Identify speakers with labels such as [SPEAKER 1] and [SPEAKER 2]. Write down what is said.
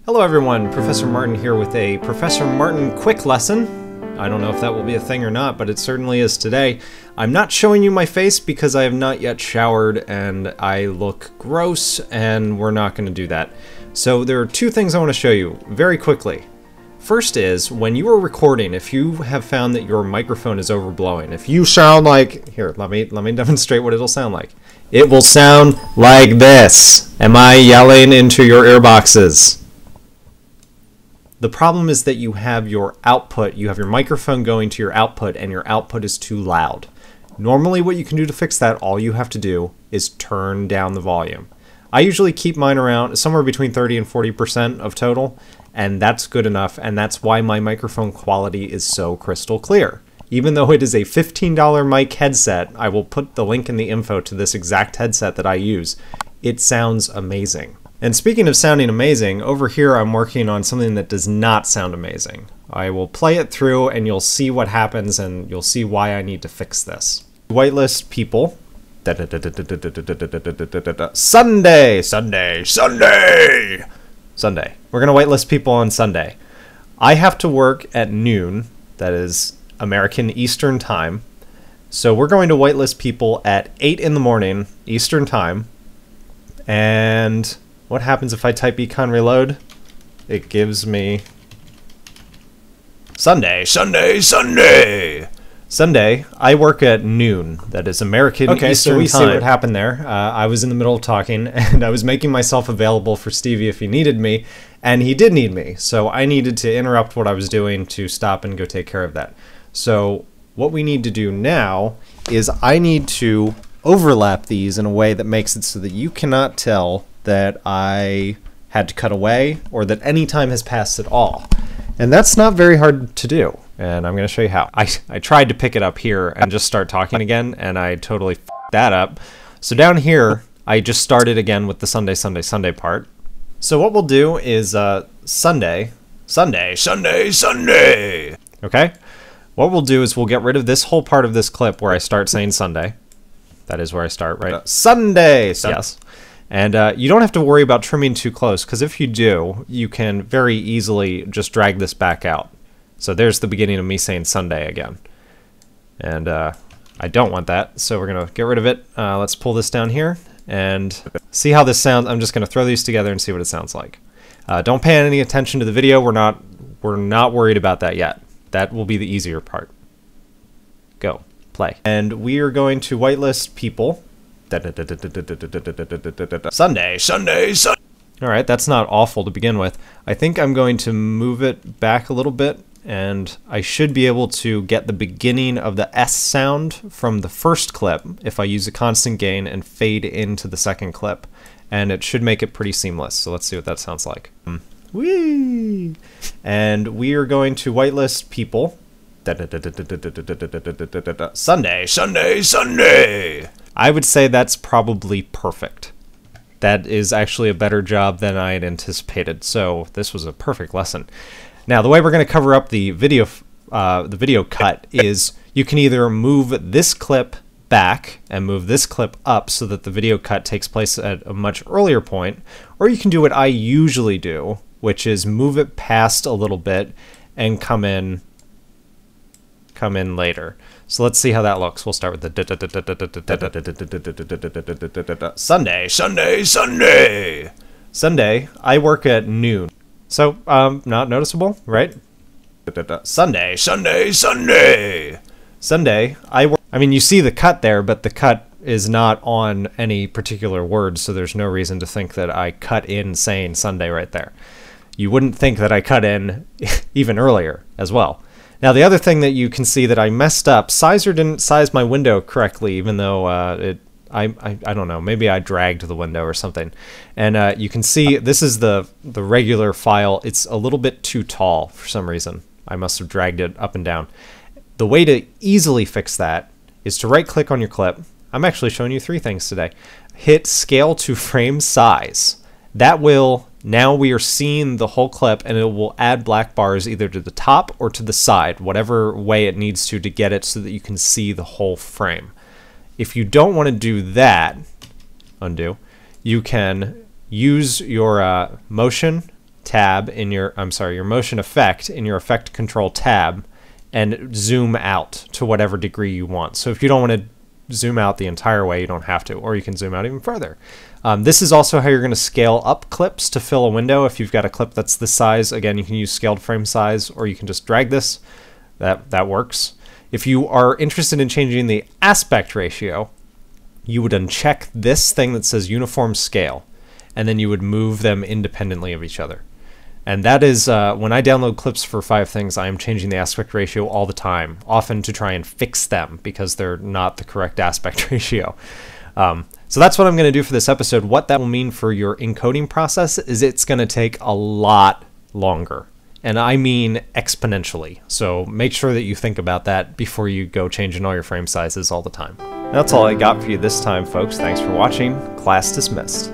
[SPEAKER 1] Hello everyone, Professor Martin here with a Professor Martin quick lesson. I don't know if that will be a thing or not, but it certainly is today. I'm not showing you my face because I have not yet showered and I look gross, and we're not going to do that. So there are two things I want to show you very quickly. First is, when you are recording, if you have found that your microphone is overblowing, if you sound like... Here, let me demonstrate what it'll sound like. It will sound like this. Am I yelling into your earboxes? The problem is that you have your output, you have your microphone going to your output, and your output is too loud. Normally what you can do to fix that, all you have to do is turn down the volume. I usually keep mine around somewhere between 30 and 40% of total, and that's good enough, and that's why my microphone quality is so crystal clear. Even though it is a $15 mic headset, I will put the link in the info to this exact headset that I use. It sounds amazing. And speaking of sounding amazing, over here I'm working on something that does not sound amazing. I will play it through and you'll see what happens and you'll see why I need to fix this. Whitelist people. Sunday! Sunday! Sunday! Sunday. We're going to whitelist people on Sunday. I have to work at noon, that is American Eastern Time. So we're going to whitelist people at 8 in the morning Eastern Time. And what happens if I type econ reload? It gives me Sunday, Sunday, Sunday. Sunday, I work at noon. That is American Eastern Time. Okay, so we see what happened there. I was in the middle of talking, and I was making myself available for Stevie if he needed me, and he did need me. So I needed to interrupt what I was doing to stop and go take care of that. So what we need to do now is I need to overlap these in a way that makes it so that you cannot tell that I had to cut away or that any time has passed at all. And that's not very hard to do, and I'm going to show you how. I tried to pick it up here and just start talking again, and I totally f***ed that up. So down here, I just started again with the Sunday, Sunday, Sunday part. So what we'll do is Sunday, Sunday, Sunday, Sunday. Okay? What we'll do is we'll get rid of this whole part of this clip where I start saying Sunday. That is where I start, right? Sunday! Yes. And you don't have to worry about trimming too close, because if you do, you can very easily just drag this back out. So there's the beginning of me saying Sunday again. And I don't want that, so we're going to get rid of it. Let's pull this down here and see how this sounds. I'm just going to throw these together and see what it sounds like. Don't pay any attention to the video. We're not worried about that yet. That will be the easier part. Go. Play. And we are going to whitelist people. Sunday, Sunday, Sunday. Alright, that's not awful to begin with. I think I'm going to move it back a little bit, and I should be able to get the beginning of the S sound from the first clip if I use a constant gain and fade into the second clip. And it should make it pretty seamless, so let's see what that sounds like. Whee! And we are going to whitelist people. Sunday, Sunday, Sunday. I would say that's probably perfect. That is actually a better job than I had anticipated, so this was a perfect lesson. Now, the way we're going to cover up the video cut is you can either move this clip back and move this clip up so that the video cut takes place at a much earlier point, or you can do what I usually do, which is move it past a little bit and come in later. So let's see how that looks. We'll start with the Sunday, Sunday, Sunday. Sunday, I work at noon. So, not noticeable, right? Sunday, Sunday, Sunday. Sunday, I work. I mean, you see the cut there, but the cut is not on any particular word, so there's no reason to think that I cut in saying Sunday right there. You wouldn't think that I cut in even earlier as well. Now, the other thing that you can see that I messed up, Sizer didn't size my window correctly, even though I don't know, maybe I dragged the window or something. And you can see this is the regular file. It's a little bit too tall for some reason. I must have dragged it up and down. The way to easily fix that is to right-click on your clip. I'm actually showing you three things today. Hit Scale to Frame Size. That will... Now we are seeing the whole clip, and it will add black bars either to the top or to the side, whatever way it needs to get it so that you can see the whole frame. If you don't want to do that, undo, you can use your motion tab in your, your motion effect in your effect control tab and zoom out to whatever degree you want. So if you don't want to zoom out the entire way, you don't have to, or you can zoom out even further. This is also how you're going to scale up clips to fill a window. If you've got a clip that's this size, again, you can use scaled frame size, or you can just drag this. That works. If you are interested in changing the aspect ratio, you would uncheck this thing that says uniform scale, and then you would move them independently of each other. And that is, when I download clips for 5things, I am changing the aspect ratio all the time, often to try and fix them because they're not the correct aspect ratio. So that's what I'm going to do for this episode. What that will mean for your encoding process is it's going to take a lot longer. And I mean exponentially. So make sure that you think about that before you go changing all your frame sizes all the time. That's all I got for you this time, folks. Thanks for watching. Class dismissed.